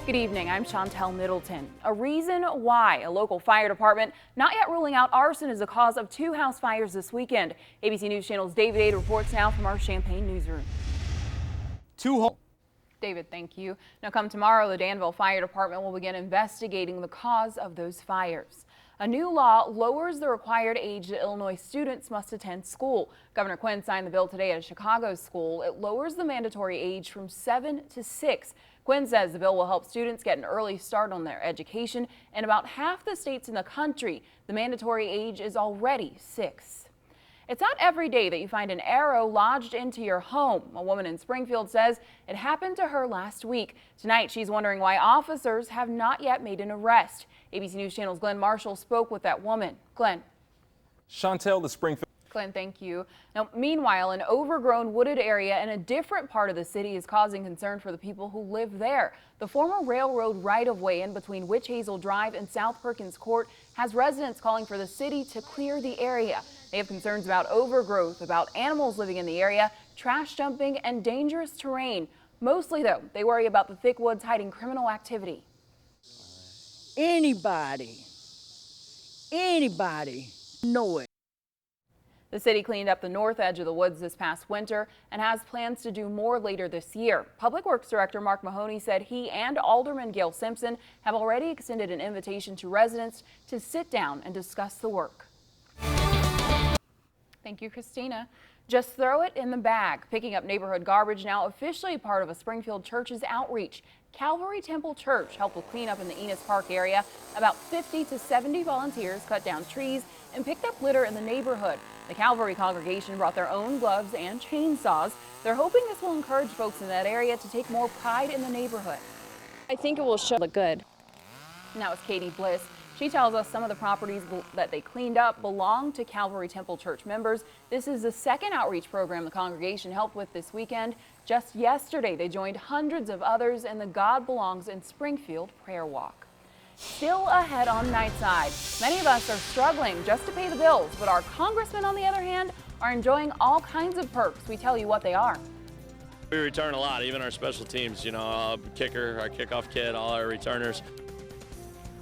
Good evening, I'm Chantel Middleton. A reason why a local fire department not yet ruling out arson as a cause of 2 house fires this weekend. ABC News Channel's David Aid reports now from our Champaign newsroom. David, thank you. Now come tomorrow, the Danville Fire Department will begin investigating the cause of those fires. A new law lowers the required age that Illinois students must attend school. Governor Quinn signed the bill today at a Chicago school. It lowers the mandatory age from 7 to 6. Quinn says the bill will help students get an early start on their education. In about half the states in the country, the mandatory age is already 6. It's not every day that you find an arrow lodged into your home. A woman in Springfield says it happened to her last week. Tonight, she's wondering why officers have not yet made an arrest. ABC News Channel's Glenn Marshall spoke with that woman. Glenn. Chantel, the Springfield. Glenn, thank you. Now, meanwhile, an overgrown wooded area in a different part of the city is causing concern for the people who live there. The former railroad right-of-way in between Witch Hazel Drive and South Perkins Court has residents calling for the city to clear the area. They have concerns about overgrowth, about animals living in the area, trash dumping, and dangerous terrain. Mostly, though, they worry about the thick woods hiding criminal activity. Anybody know it. The city cleaned up the north edge of the woods this past winter and has plans to do more later this year. Public Works Director Mark Mahoney said he and Alderman Gail Simpson have already extended an invitation to residents to sit down and discuss the work. Thank you, Christina. Just throw it in the bag. Picking up neighborhood garbage now officially part of a Springfield church's outreach. Calvary Temple Church helped with cleanup in the Enos Park area. About 50 to 70 volunteers cut down trees and picked up litter in the neighborhood. The Calvary congregation brought their own gloves and chainsaws. They're hoping this will encourage folks in that area to take more pride in the neighborhood. I think it will show the good. Now it's Katie Bliss. She tells us some of the properties that they cleaned up belong to Calvary Temple Church members. This is the second outreach program the congregation helped with this weekend. Just yesterday, they joined hundreds of others in the God Belongs in Springfield prayer walk. Still ahead on Nightside. Many of us are struggling just to pay the bills, but our congressmen, on the other hand, are enjoying all kinds of perks. We tell you what they are. We return a lot, even our special teams, our kicker, our kickoff kid, all our returners.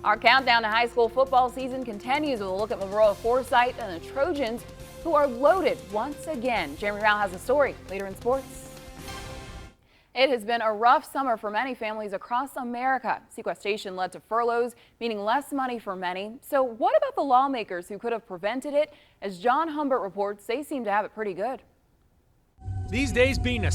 Our countdown to high school football season continues with a look at Monroe Forsyth and the Trojans, who are loaded once again. Jeremy Rao has a story later in sports. It has been a rough summer for many families across America. Sequestration led to furloughs, meaning less money for many. So what about the lawmakers who could have prevented it? As John Humbert reports, they seem to have it pretty good. These days being a...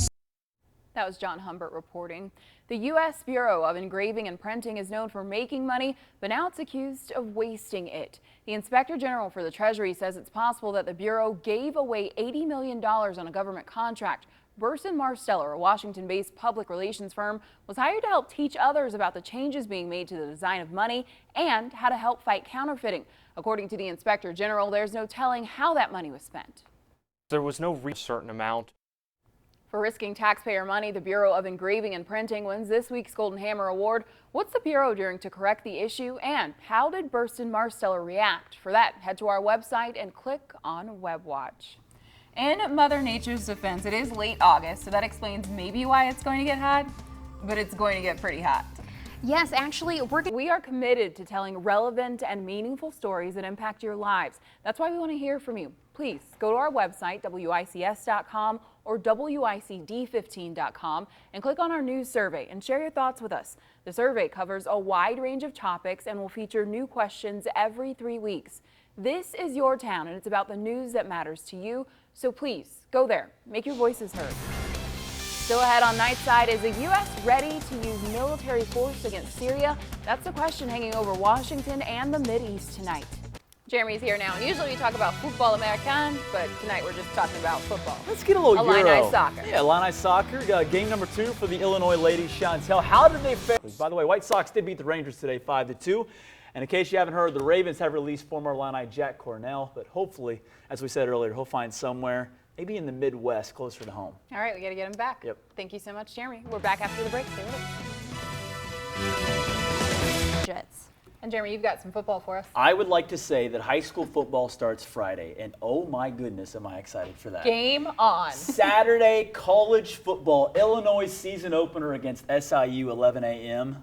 That was John Humbert reporting. The U.S. Bureau of Engraving and Printing is known for making money, but now it's accused of wasting it. The Inspector General for the Treasury says it's possible that the Bureau gave away $80 million on a government contract. Burson Marsteller, a Washington-based public relations firm, was hired to help teach others about the changes being made to the design of money and how to help fight counterfeiting. According to the Inspector General, there's no telling how that money was spent. There was no certain amount. For risking taxpayer money, the Bureau of Engraving and Printing wins this week's Golden Hammer Award. What's the Bureau doing to correct the issue, and how did Burson Marsteller react? For that, head to our website and click on Web Watch. In Mother Nature's defense, it is late August, so that explains maybe why it's going to get hot, but it's going to get pretty hot. Yes, actually, we are committed to telling relevant and meaningful stories that impact your lives. That's why we want to hear from you. Please go to our website, WICS.com or WICD15.com, and click on our news survey and share your thoughts with us. The survey covers a wide range of topics and will feature new questions every 3 weeks. This is your town, and it's about the news that matters to you. So please go there, make your voices heard. Still ahead on Nightside, is the U.S. ready to use military force against Syria? That's the question hanging over Washington and the Mideast tonight. Jeremy's here now, and usually we talk about football American, but tonight we're just talking about football. Let's get a little Illini soccer. Yeah, Illini soccer. Game number 2 for the Illinois ladies. Chantel, how did they fare? By the way, White Sox did beat the Rangers today 5-2. And in case you haven't heard, the Ravens have released former Illini Jack Cornell, but hopefully, as we said earlier, he'll find somewhere, maybe in the Midwest, closer to home. All right, we got to get him back. Yep. Thank you so much, Jeremy. We're back after the break. Stay with us. Jets. And Jeremy, you've got some football for us. I would like to say that high school football starts Friday, and oh my goodness, am I excited for that. Game on. Saturday, college football, Illinois season opener against SIU, 11 a.m.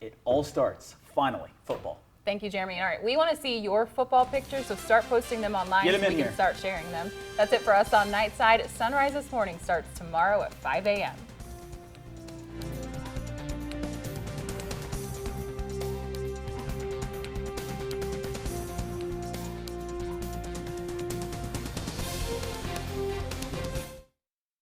it all starts. Finally, football. Thank you, Jeremy. All right, we want to see your football pictures, so start posting them online Get so them we in can here. start sharing them. That's it for us on Nightside. Sunrise this morning starts tomorrow at 5 a.m.